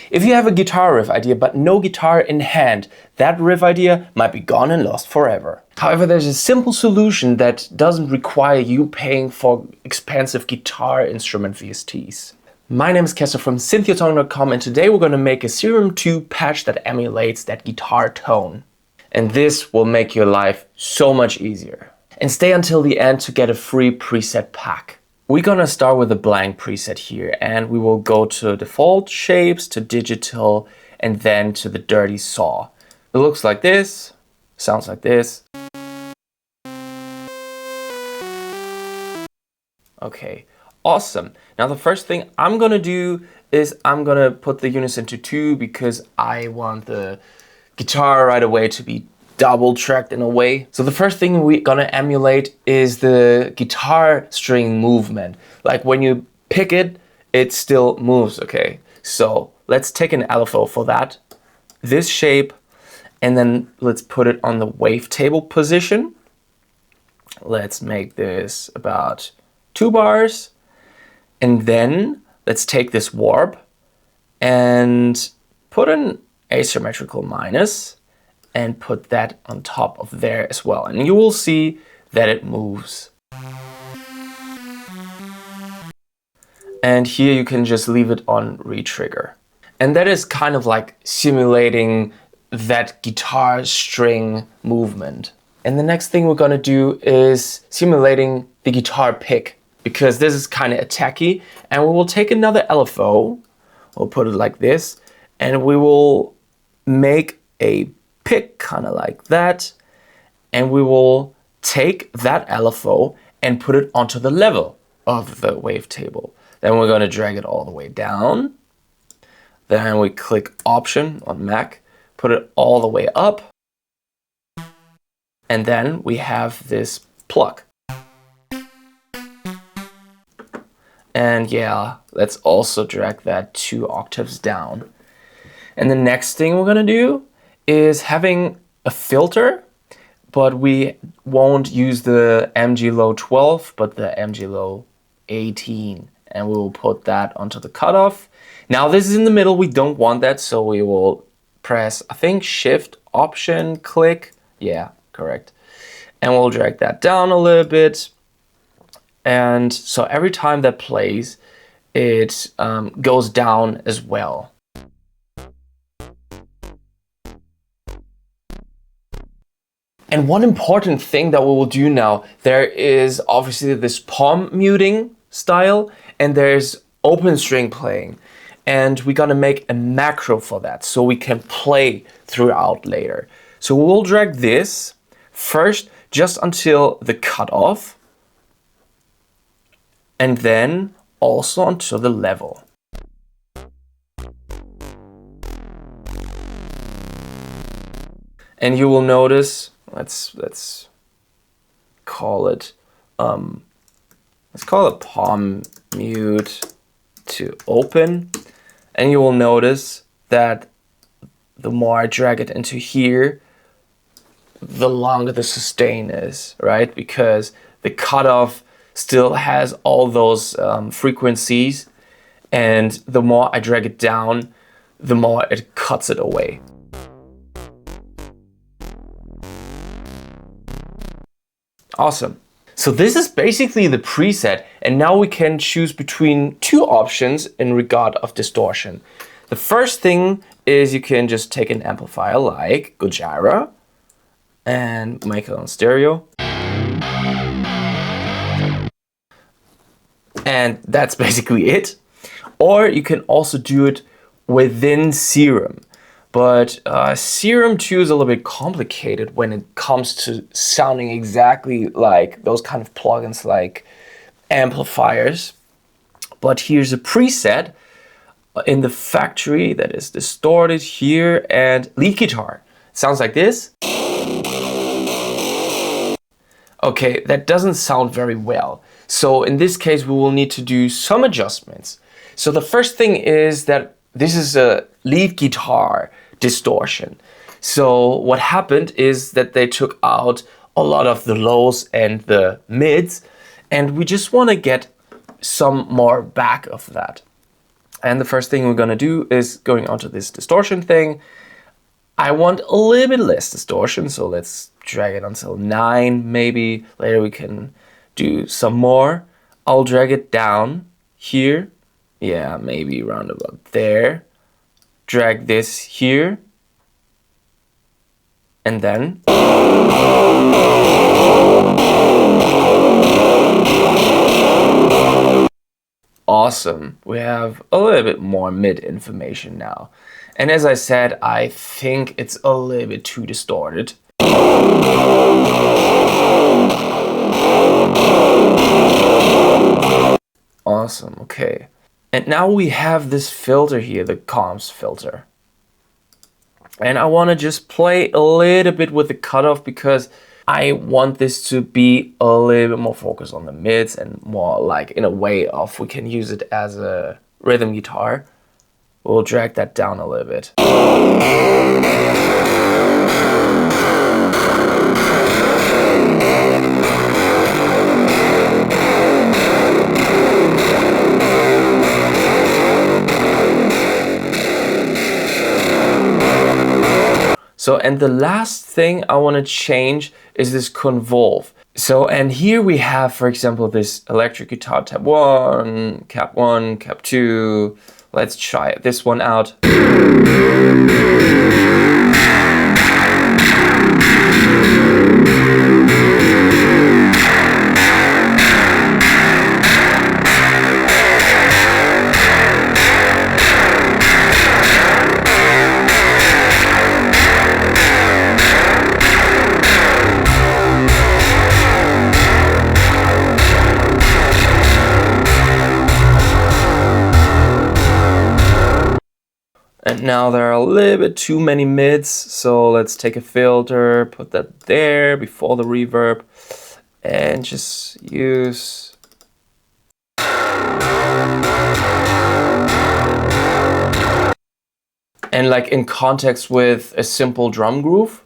If you have a guitar riff idea but no guitar in hand, that riff idea might be gone and lost forever. However, there's a simple solution that doesn't require you paying for expensive guitar instrument VSTs. My name is Kessler from synthyotoning.com, and today we're going to make a Serum 2 patch that emulates that guitar tone. And this will make your life so much easier. And stay until the end to get a free preset pack. We're gonna start with a blank preset here, and we will go to default shapes, to digital, and then to the dirty saw. It looks like this, sounds like this. Okay, awesome. Now the first thing I'm gonna do is I'm gonna put the units into 2 because I want the guitar right away to be double tracked in a way. So the first thing we're gonna emulate is the guitar string movement. Like when you pick it, it still moves, okay? So let's take an LFO for that, this shape, and then let's put it on the wavetable position. Let's make this about 2 bars. And then let's take this warp and put an asymmetrical minus and put that on top of there as well. And you will see that it moves. And here you can just leave it on retrigger. And that is kind of like simulating that guitar string movement. And the next thing we're gonna do is simulating the guitar pick, because this is kind of attacky. And we will take another LFO, we'll put it like this, and we will make a pick kind of like that, and we will take that LFO and put it onto the level of the wavetable. Then we're going to drag it all the way down. Then we click Option on Mac, put it all the way up, and then we have this plug. And yeah, let's also drag that 2 octaves down. And the next thing we're going to do is having a filter, but we won't use the MG Low 12, but the MG Low 18. And we will put that onto the cutoff. Now this is in the middle, we don't want that, so we will press, I think, Shift, Option, click. Yeah, correct. And we'll drag that down a little bit. And so every time that plays, it goes down as well. And one important thing that we will do now, there is obviously this palm muting style, and there's open string playing. And we're gonna make a macro for that, so we can play throughout later. So we'll drag this first just until the cutoff, and then also until the level. And you will notice, let's call it palm mute to open, and you will notice that the more I drag it into here, the longer the sustain is, right? Because the cutoff still has all those frequencies, and the more I drag it down, the more it cuts it away. Awesome. So this is basically the preset, and now we can choose between 2 options in regard of distortion. The first thing is you can just take an amplifier like Gojira and make it on stereo. And that's basically it. Or you can also do it within Serum. But Serum 2 is a little bit complicated when it comes to sounding exactly like those kind of plugins like amplifiers. But here's a preset in the factory that is distorted here, and lead guitar. It sounds like this. Okay, that doesn't sound very well. So in this case, we will need to do some adjustments. So the first thing is that this is a lead guitar distortion. So what happened is that they took out a lot of the lows and the mids, and we just want to get some more back of that. And the first thing we're gonna do is going onto this distortion thing. I want a little bit less distortion, so let's drag it until 9 maybe. Later we can do some more. I'll drag it down here. Yeah, maybe around about there. Drag this here. And then awesome. We have a little bit more mid information now. And as I said, I think it's a little bit too distorted. Awesome, okay. And now we have this filter here, the comps filter. And I want to just play a little bit with the cutoff because I want this to be a little bit more focused on the mids and more like in a way of we can use it as a rhythm guitar. We'll drag that down a little bit. So, and the last thing I want to change is this convolve. So, and here we have, for example, this electric guitar tab 1, cap 2. Let's try this one out. And now there are a little bit too many mids, so let's take a filter, put that there before the reverb, and just use. And like in context with a simple drum groove.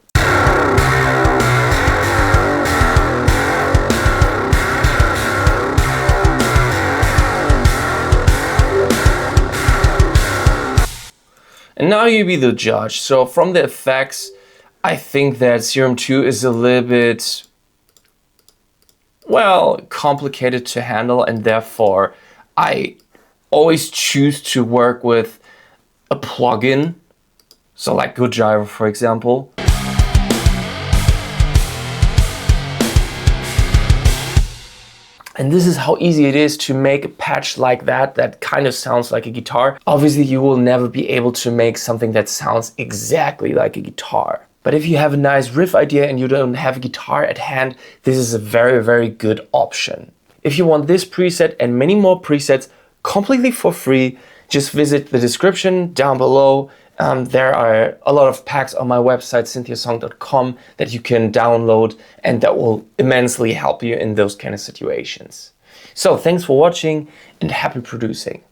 And now you be the judge. So from the effects, I think that Serum 2 is a little bit, well, complicated to handle, and therefore I always choose to work with a plugin. So like Good Gyro, for example. And this is how easy it is to make a patch like that that kind of sounds like a guitar. Obviously, you will never be able to make something that sounds exactly like a guitar. But if you have a nice riff idea and you don't have a guitar at hand, this is a very, very good option. If you want this preset and many more presets completely for free, just visit the description down below. There are a lot of packs on my website, cynthiasong.com, that you can download, and that will immensely help you in those kind of situations. So thanks for watching and happy producing.